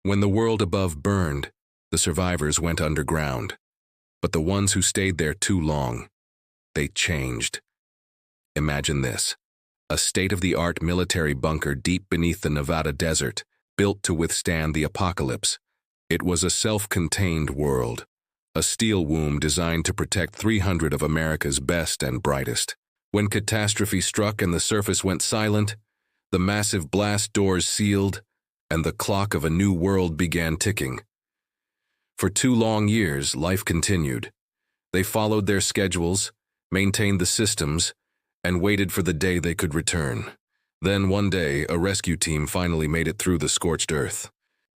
When the world above burned, the survivors went underground. But the ones who stayed there too long, they changed. Imagine this: a state-of-the-art military bunker deep beneath the Nevada desert, built to withstand the apocalypse. It was a self-contained world, a steel womb designed to protect 300 of America's best and brightest. When catastrophe struck and the surface went silent, the massive blast doors sealed, and the clock of a new world began ticking. For 2 long years, life continued. They followed their schedules, maintained the systems, and waited for the day they could return. Then one day, a rescue team finally made it through the scorched earth.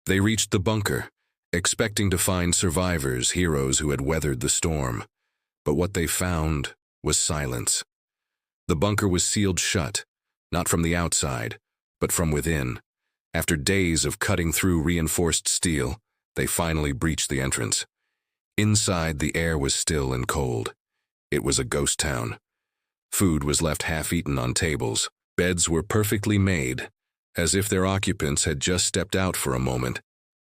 They reached the bunker, expecting to find survivors, heroes who had weathered the storm. But what they found was silence. The bunker was sealed shut, not from the outside, but from within. After days of cutting through reinforced steel, they finally breached the entrance. Inside, the air was still and cold. It was a ghost town. Food was left half-eaten on tables. Beds were perfectly made, as if their occupants had just stepped out for a moment.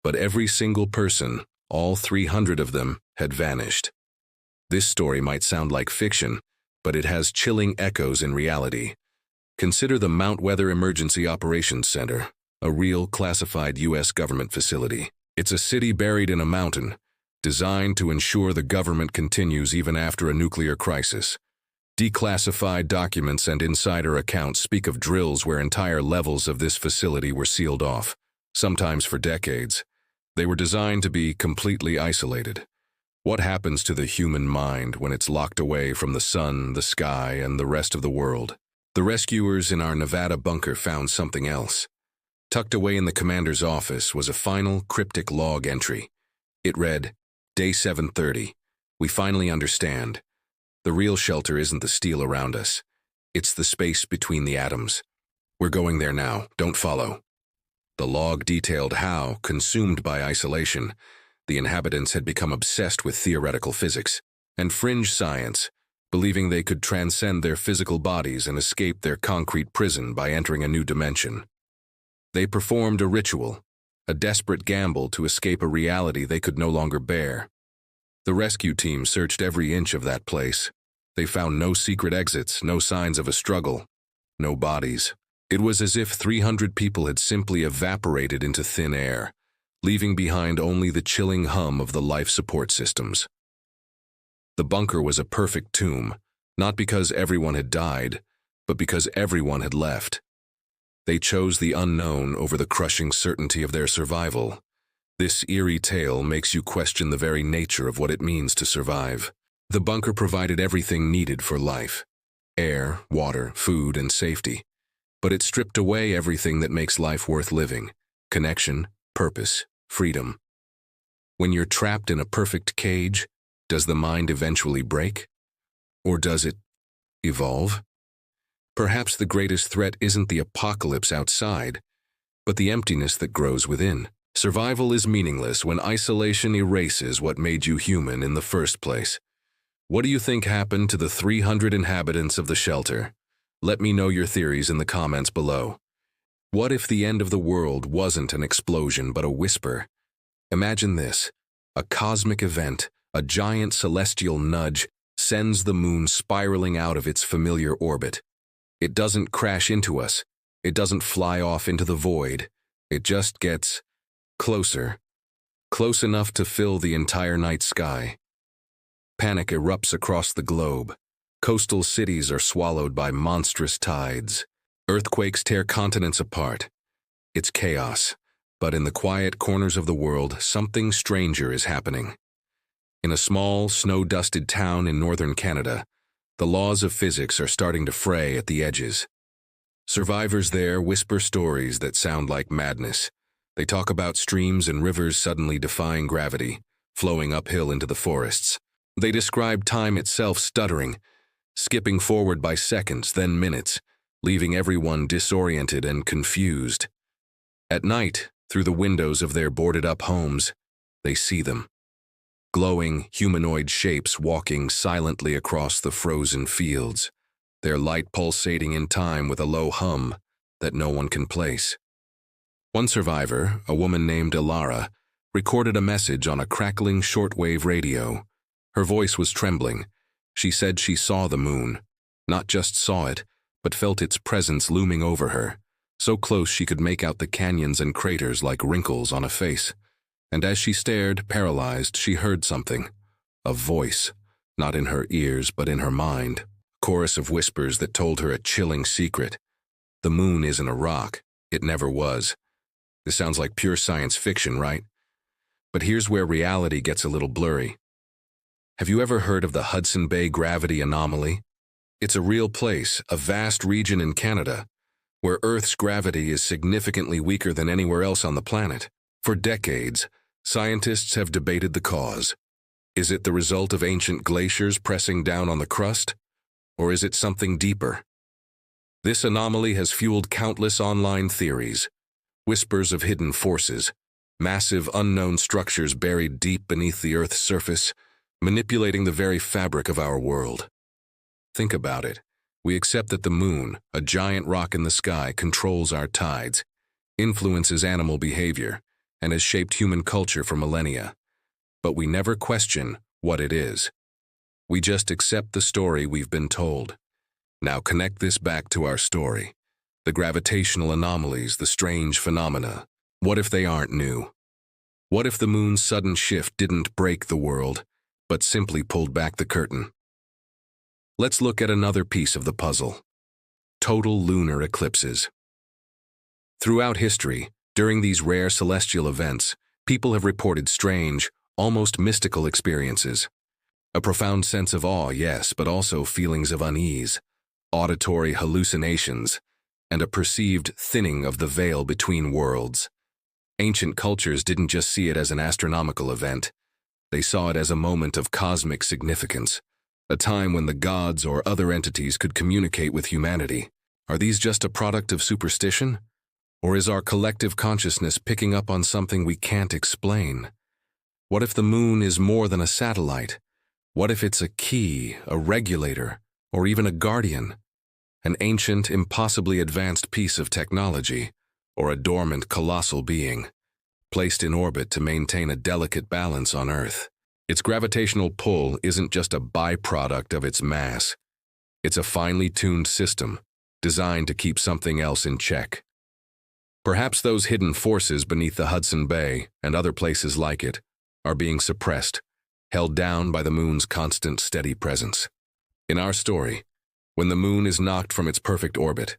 But every single person, all 300 of them, had vanished. This story might sound like fiction, but it has chilling echoes in reality. Consider the Mount Weather Emergency Operations Center, a real classified U.S. government facility. It's a city buried in a mountain, designed to ensure the government continues even after a nuclear crisis. Declassified documents and insider accounts speak of drills where entire levels of this facility were sealed off, sometimes for decades. They were designed to be completely isolated. What happens to the human mind when it's locked away from the sun, the sky, and the rest of the world? The rescuers in our Nevada bunker found something else. Tucked away in the commander's office was a final cryptic log entry. It read, "Day 730. We finally understand. The real shelter isn't the steel around us. It's the space between the atoms. We're going there now. Don't follow." The log detailed how, consumed by isolation, the inhabitants had become obsessed with theoretical physics and fringe science, believing they could transcend their physical bodies and escape their concrete prison by entering a new dimension. They performed a ritual, a desperate gamble to escape a reality they could no longer bear. The rescue team searched every inch of that place. They found no secret exits, no signs of a struggle, no bodies. It was as if 300 people had simply evaporated into thin air, leaving behind only the chilling hum of the life support systems. The bunker was a perfect tomb, not because everyone had died, but because everyone had left. They chose the unknown over the crushing certainty of their survival. This eerie tale makes you question the very nature of what it means to survive. The bunker provided everything needed for life: air, water, food, and safety. But it stripped away everything that makes life worth living: connection, purpose, freedom. When you're trapped in a perfect cage, does the mind eventually break? Or does it evolve? Perhaps the greatest threat isn't the apocalypse outside, but the emptiness that grows within. Survival is meaningless when isolation erases what made you human in the first place. What do you think happened to the 300 inhabitants of the shelter? Let me know your theories in the comments below. What if the end of the world wasn't an explosion but a whisper? Imagine this: a cosmic event, a giant celestial nudge, sends the moon spiraling out of its familiar orbit. It doesn't crash into us. It doesn't fly off into the void. It just gets closer, close enough to fill the entire night sky. Panic erupts across the globe. Coastal cities are swallowed by monstrous tides. Earthquakes tear continents apart. It's chaos, but in the quiet corners of the world, something stranger is happening. In a small, snow-dusted town in northern Canada, the laws of physics are starting to fray at the edges. Survivors there whisper stories that sound like madness. They talk about streams and rivers suddenly defying gravity, flowing uphill into the forests. They describe time itself stuttering, skipping forward by seconds, then minutes, leaving everyone disoriented and confused. At night, through the windows of their boarded-up homes, they see them. Glowing, humanoid shapes walking silently across the frozen fields, their light pulsating in time with a low hum that no one can place. One survivor, a woman named Ilara, recorded a message on a crackling shortwave radio. Her voice was trembling. She said she saw the moon. Not just saw it, but felt its presence looming over her, so close she could make out the canyons and craters like wrinkles on a face. And as she stared, paralyzed, she heard something. A voice, not in her ears but in her mind. A chorus of whispers that told her a chilling secret. The moon isn't a rock. It never was. This sounds like pure science fiction, right? But here's where reality gets a little blurry. Have you ever heard of the Hudson Bay gravity anomaly? It's a real place, a vast region in Canada, where Earth's gravity is significantly weaker than anywhere else on the planet. For decades, scientists have debated the cause. Is it the result of ancient glaciers pressing down on the crust? Or is it something deeper? This anomaly has fueled countless online theories, whispers of hidden forces, massive unknown structures buried deep beneath the Earth's surface, manipulating the very fabric of our world. Think about it. We accept that the moon, a giant rock in the sky, controls our tides, influences animal behavior, and has shaped human culture for millennia. But we never question what it is. We just accept the story we've been told. Now connect this back to our story. The gravitational anomalies, the strange phenomena. What if they aren't new? What if the moon's sudden shift didn't break the world, but simply pulled back the curtain? Let's look at another piece of the puzzle. Total lunar eclipses. Throughout history, during these rare celestial events, people have reported strange, almost mystical experiences. A profound sense of awe, yes, but also feelings of unease, auditory hallucinations, and a perceived thinning of the veil between worlds. Ancient cultures didn't just see it as an astronomical event. They saw it as a moment of cosmic significance, a time when the gods or other entities could communicate with humanity. Are these just a product of superstition? Or is our collective consciousness picking up on something we can't explain? What if the moon is more than a satellite? What if it's a key, a regulator, or even a guardian? An ancient, impossibly advanced piece of technology, or a dormant, colossal being, placed in orbit to maintain a delicate balance on Earth. Its gravitational pull isn't just a byproduct of its mass. It's a finely tuned system, designed to keep something else in check. Perhaps those hidden forces beneath the Hudson Bay and other places like it are being suppressed, held down by the moon's constant, steady presence. In our story, when the moon is knocked from its perfect orbit,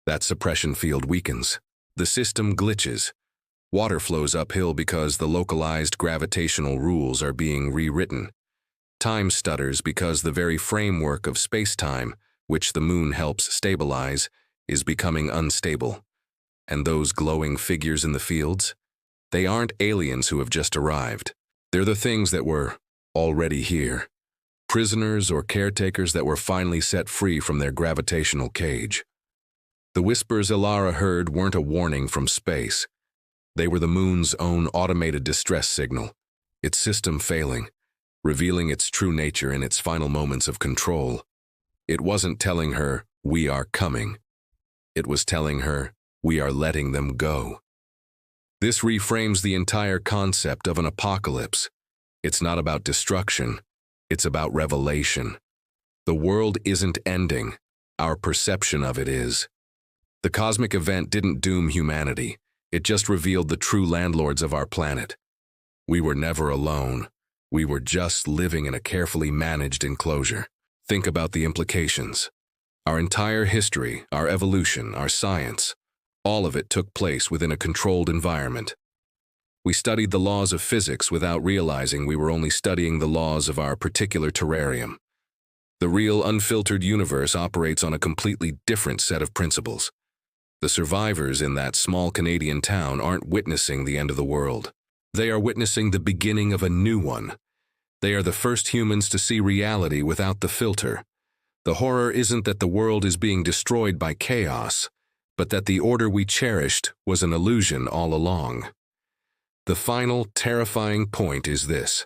that suppression field weakens. The system glitches. Water flows uphill because the localized gravitational rules are being rewritten. Time stutters because the very framework of space-time, which the moon helps stabilize, is becoming unstable. And those glowing figures in the fields? They aren't aliens who have just arrived. They're the things that were already here. Prisoners or caretakers that were finally set free from their gravitational cage. The whispers Ilara heard weren't a warning from space. They were the moon's own automated distress signal, its system failing, revealing its true nature in its final moments of control. It wasn't telling her, "We are coming." It was telling her, "We are letting them go." This reframes the entire concept of an apocalypse. It's not about destruction. It's about revelation. The world isn't ending. Our perception of it is. The cosmic event didn't doom humanity. It just revealed the true landlords of our planet. We were never alone. We were just living in a carefully managed enclosure. Think about the implications. Our entire history, our evolution, our science, all of it took place within a controlled environment. We studied the laws of physics without realizing we were only studying the laws of our particular terrarium. The real unfiltered universe operates on a completely different set of principles. The survivors in that small Canadian town aren't witnessing the end of the world. They are witnessing the beginning of a new one. They are the first humans to see reality without the filter. The horror isn't that the world is being destroyed by chaos, but that the order we cherished was an illusion all along. The final, terrifying point is this.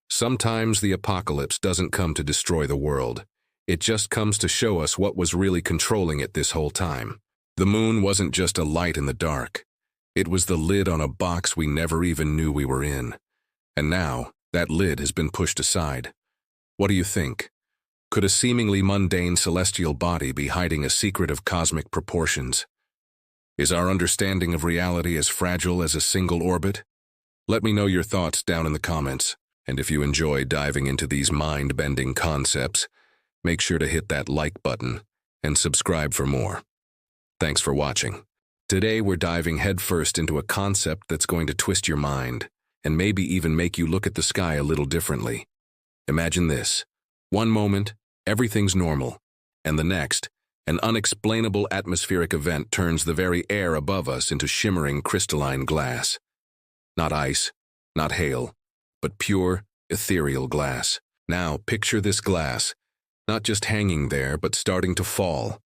Sometimes the apocalypse doesn't come to destroy the world. It just comes to show us what was really controlling it this whole time. The moon wasn't just a light in the dark. It was the lid on a box we never even knew we were in. And now, that lid has been pushed aside. What do you think? Could a seemingly mundane celestial body be hiding a secret of cosmic proportions? Is our understanding of reality as fragile as a single orbit? Let me know your thoughts down in the comments. And if you enjoy diving into these mind-bending concepts, make sure to hit that like button and subscribe for more. Thanks for watching. Today we're diving headfirst into a concept that's going to twist your mind and maybe even make you look at the sky a little differently. Imagine this. One moment, everything's normal, and the next, an unexplainable atmospheric event turns the very air above us into shimmering crystalline glass. Not ice, not hail, but pure, ethereal glass. Now, picture this glass, not just hanging there, but starting to fall.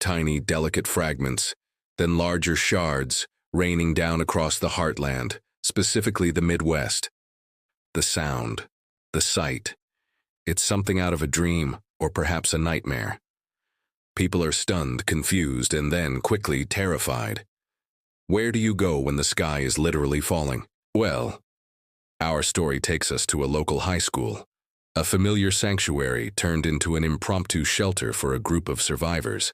Tiny, delicate fragments, then larger shards, raining down across the heartland, specifically the Midwest. The sound, the sight. It's something out of a dream, or perhaps a nightmare. People are stunned, confused, and then quickly terrified. Where do you go when the sky is literally falling? Well, our story takes us to a local high school. A familiar sanctuary turned into an impromptu shelter for a group of survivors.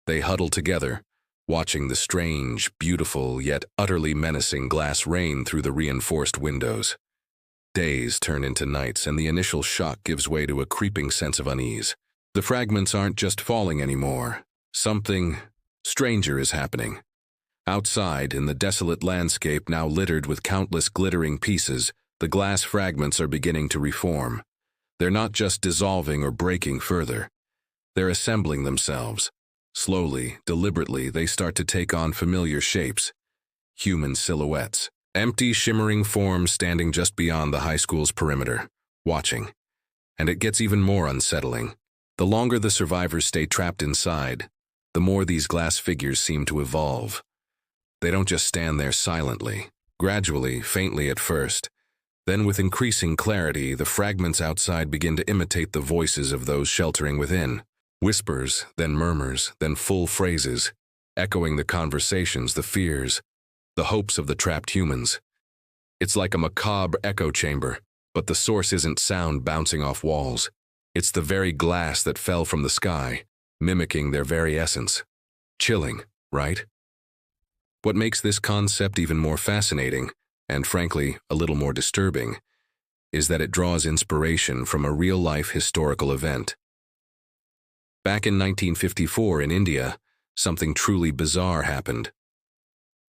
They huddle together, watching the strange, beautiful, yet utterly menacing glass rain through the reinforced windows. Days turn into nights, and the initial shock gives way to a creeping sense of unease. The fragments aren't just falling anymore. Something stranger is happening. Outside, in the desolate landscape now littered with countless glittering pieces, the glass fragments are beginning to reform. They're not just dissolving or breaking further. They're assembling themselves. Slowly, deliberately, they start to take on familiar shapes. Human silhouettes. Empty, shimmering forms standing just beyond the high school's perimeter, watching. And it gets even more unsettling. The longer the survivors stay trapped inside, the more these glass figures seem to evolve. They don't just stand there silently. Gradually, faintly at first, then with increasing clarity, the fragments outside begin to imitate the voices of those sheltering within. Whispers, then murmurs, then full phrases, echoing the conversations, the fears, the hopes of the trapped humans. It's like a macabre echo chamber, but the source isn't sound bouncing off walls. It's the very glass that fell from the sky, mimicking their very essence. Chilling, right? What makes this concept even more fascinating, and frankly, a little more disturbing, is that it draws inspiration from a real-life historical event. Back in 1954 in India, something truly bizarre happened.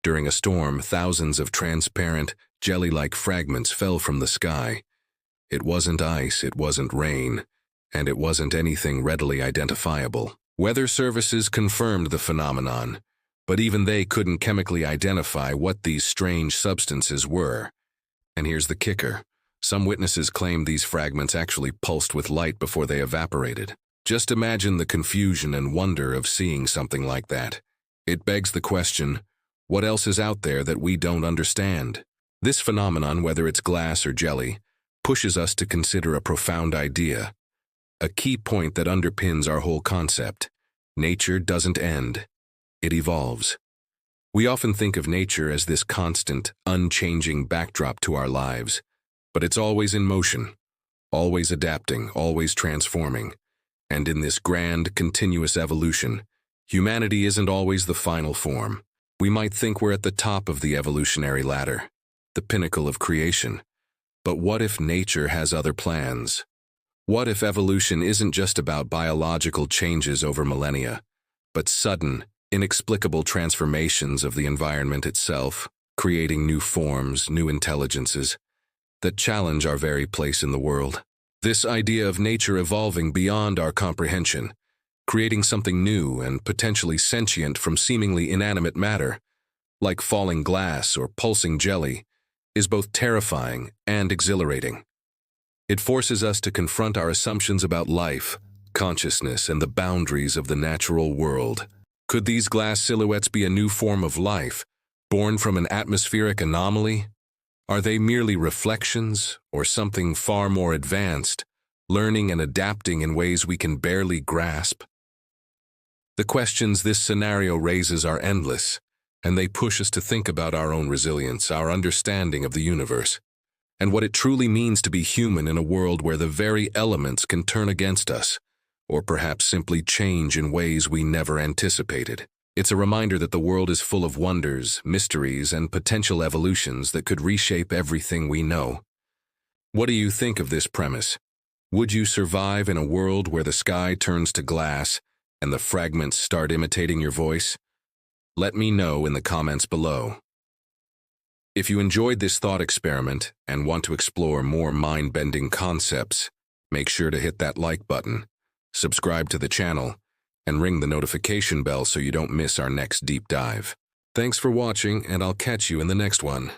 During a storm, thousands of transparent, jelly-like fragments fell from the sky. It wasn't ice, it wasn't rain, and it wasn't anything readily identifiable. Weather services confirmed the phenomenon, but even they couldn't chemically identify what these strange substances were. And here's the kicker. Some witnesses claimed these fragments actually pulsed with light before they evaporated. Just imagine the confusion and wonder of seeing something like that. It begs the question, what else is out there that we don't understand? This phenomenon, whether it's glass or jelly, pushes us to consider a profound idea, a key point that underpins our whole concept. Nature doesn't end. It evolves. We often think of nature as this constant, unchanging backdrop to our lives, but it's always in motion, always adapting, always transforming. And in this grand, continuous evolution, humanity isn't always the final form. We might think we're at the top of the evolutionary ladder, the pinnacle of creation. But what if nature has other plans? What if evolution isn't just about biological changes over millennia, but sudden, inexplicable transformations of the environment itself, creating new forms, new intelligences, that challenge our very place in the world? This idea of nature evolving beyond our comprehension, creating something new and potentially sentient from seemingly inanimate matter, like falling glass or pulsing jelly, is both terrifying and exhilarating. It forces us to confront our assumptions about life, consciousness, and the boundaries of the natural world. Could these glass silhouettes be a new form of life, born from an atmospheric anomaly? Are they merely reflections, or something far more advanced, learning and adapting in ways we can barely grasp? The questions this scenario raises are endless, and they push us to think about our own resilience, our understanding of the universe, and what it truly means to be human in a world where the very elements can turn against us, or perhaps simply change in ways we never anticipated. It's a reminder that the world is full of wonders, mysteries, and potential evolutions that could reshape everything we know. What do you think of this premise? Would you survive in a world where the sky turns to glass and the fragments start imitating your voice? Let me know in the comments below. If you enjoyed this thought experiment and want to explore more mind-bending concepts, make sure to hit that like button, subscribe to the channel, and ring the notification bell so you don't miss our next deep dive. Thanks for watching, and I'll catch you in the next one.